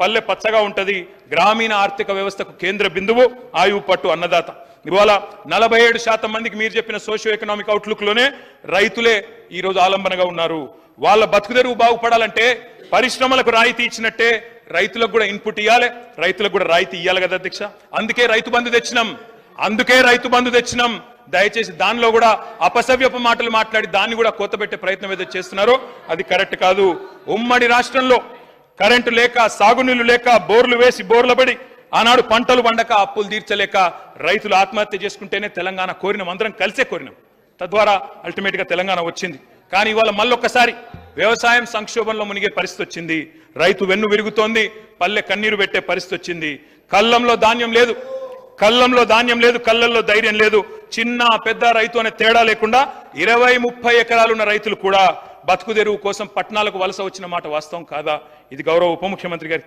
పల్లె పచ్చగా ఉంటది, గ్రామీణ ఆర్థిక వ్యవస్థకు కేంద్ర బిందువు ఆయువు పట్టు అన్నదాత. ఇవాళ 47% మందికి మీరు చెప్పిన సోషియో ఎకనామిక్ అవుట్లుక్ లోనే రైతులే ఈ రోజు ఆలంబనగా ఉన్నారు. వాళ్ళ బతుకుదెరువు బాగుపడాలంటే పరిశ్రమలకు రాయితీ ఇచ్చినట్టే రైతులకు కూడా ఇన్పుట్ ఇవ్వాలి, రైతులకు కూడా రాయితీ ఇవ్వాలి కదా అధ్యక్ష. అందుకే రైతు బంధు తెచ్చినాం. దయచేసి దానిలో కూడా అపసవ్యపు మాటలు మాట్లాడి దాన్ని కూడా కొత్తబెట్టే ప్రయత్నం ఏదో చేస్తున్నారో అది కరెక్ట్ కాదు. ఉమ్మడి రాష్ట్రంలో కరెంటు లేక, సాగునీళ్లు లేక, బోర్లు వేసి బోర్ల పడి ఆనాడు పంటలు పండక, అప్పులు తీర్చలేక రైతులు ఆత్మహత్య చేసుకుంటేనే తెలంగాణ కోరినాం, అందరం కలిసే కోరినాం. తద్వారా అల్టిమేట్ గా తెలంగాణ వచ్చింది. కానీ ఇవాళ మళ్ళొక్కసారి వ్యవసాయం సంక్షోభంలో మునిగే పరిస్థితి వచ్చింది. రైతు వెన్ను విరుగుతోంది, పల్లె కన్నీరు పెట్టే పరిస్థితి వచ్చింది. కళ్ళంలో ధాన్యం లేదు, కళ్ళల్లో ధైర్యం లేదు. చిన్న పెద్ద రైతు అనే తేడా లేకుండా 20-30 ఎకరాలున్న రైతులు కూడా బతుకుదెరువు కోసం పట్టణాలకు వలస వచ్చిన మాట వాస్తవం కాదా? ఇది గౌరవ ఉప ముఖ్యమంత్రి గారికి